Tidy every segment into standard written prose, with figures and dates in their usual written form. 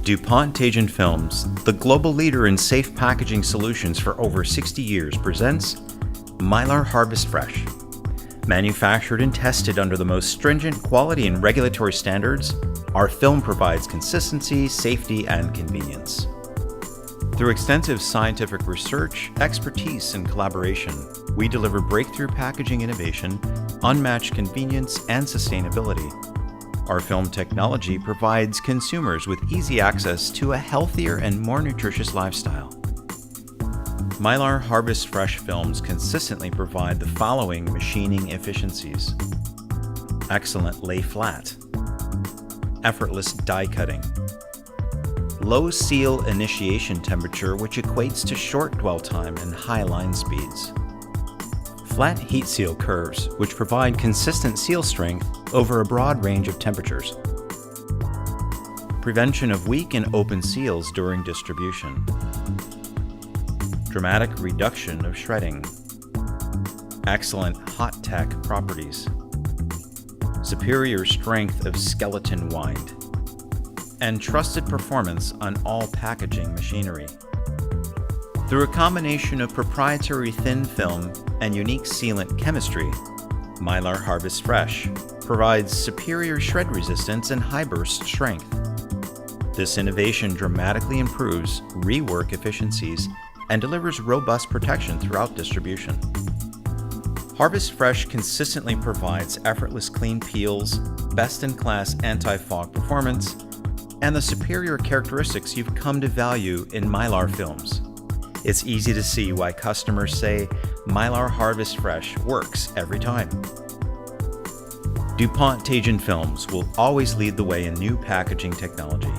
DuPont Teijin Films, the global leader in safe packaging solutions for over 60 years, presents Mylar Harvest Fresh. Manufactured and tested under the most stringent quality and regulatory standards, our film provides consistency, safety, and convenience. Through extensive scientific research, expertise, and collaboration, we deliver breakthrough packaging innovation, unmatched convenience, and sustainability. Our film technology provides consumers with easy access to a healthier and more nutritious lifestyle. Mylar Harvest Fresh films consistently provide the following machining efficiencies: excellent lay flat, effortless die cutting, low seal initiation temperature which equates to short dwell time and high line speeds, flat heat seal curves which provide consistent seal strength over a broad range of temperatures, prevention of weak and open seals during distribution, dramatic reduction of shredding, excellent hot tack properties, superior strength of skeleton wind, and trusted performance on all packaging machinery. Through a combination of proprietary thin film and unique sealant chemistry, Mylar Harvest Fresh provides superior shred resistance and high burst strength. This innovation dramatically improves rework efficiencies and delivers robust protection throughout distribution. Harvest Fresh consistently provides effortless clean peels, best-in-class anti-fog performance, and the superior characteristics you've come to value in Mylar films. It's easy to see why customers say Mylar Harvest Fresh works every time. DuPont Teijin Films will always lead the way in new packaging technology.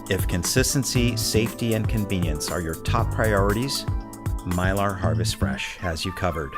If consistency, safety, and convenience are your top priorities, Mylar Harvest Fresh has you covered.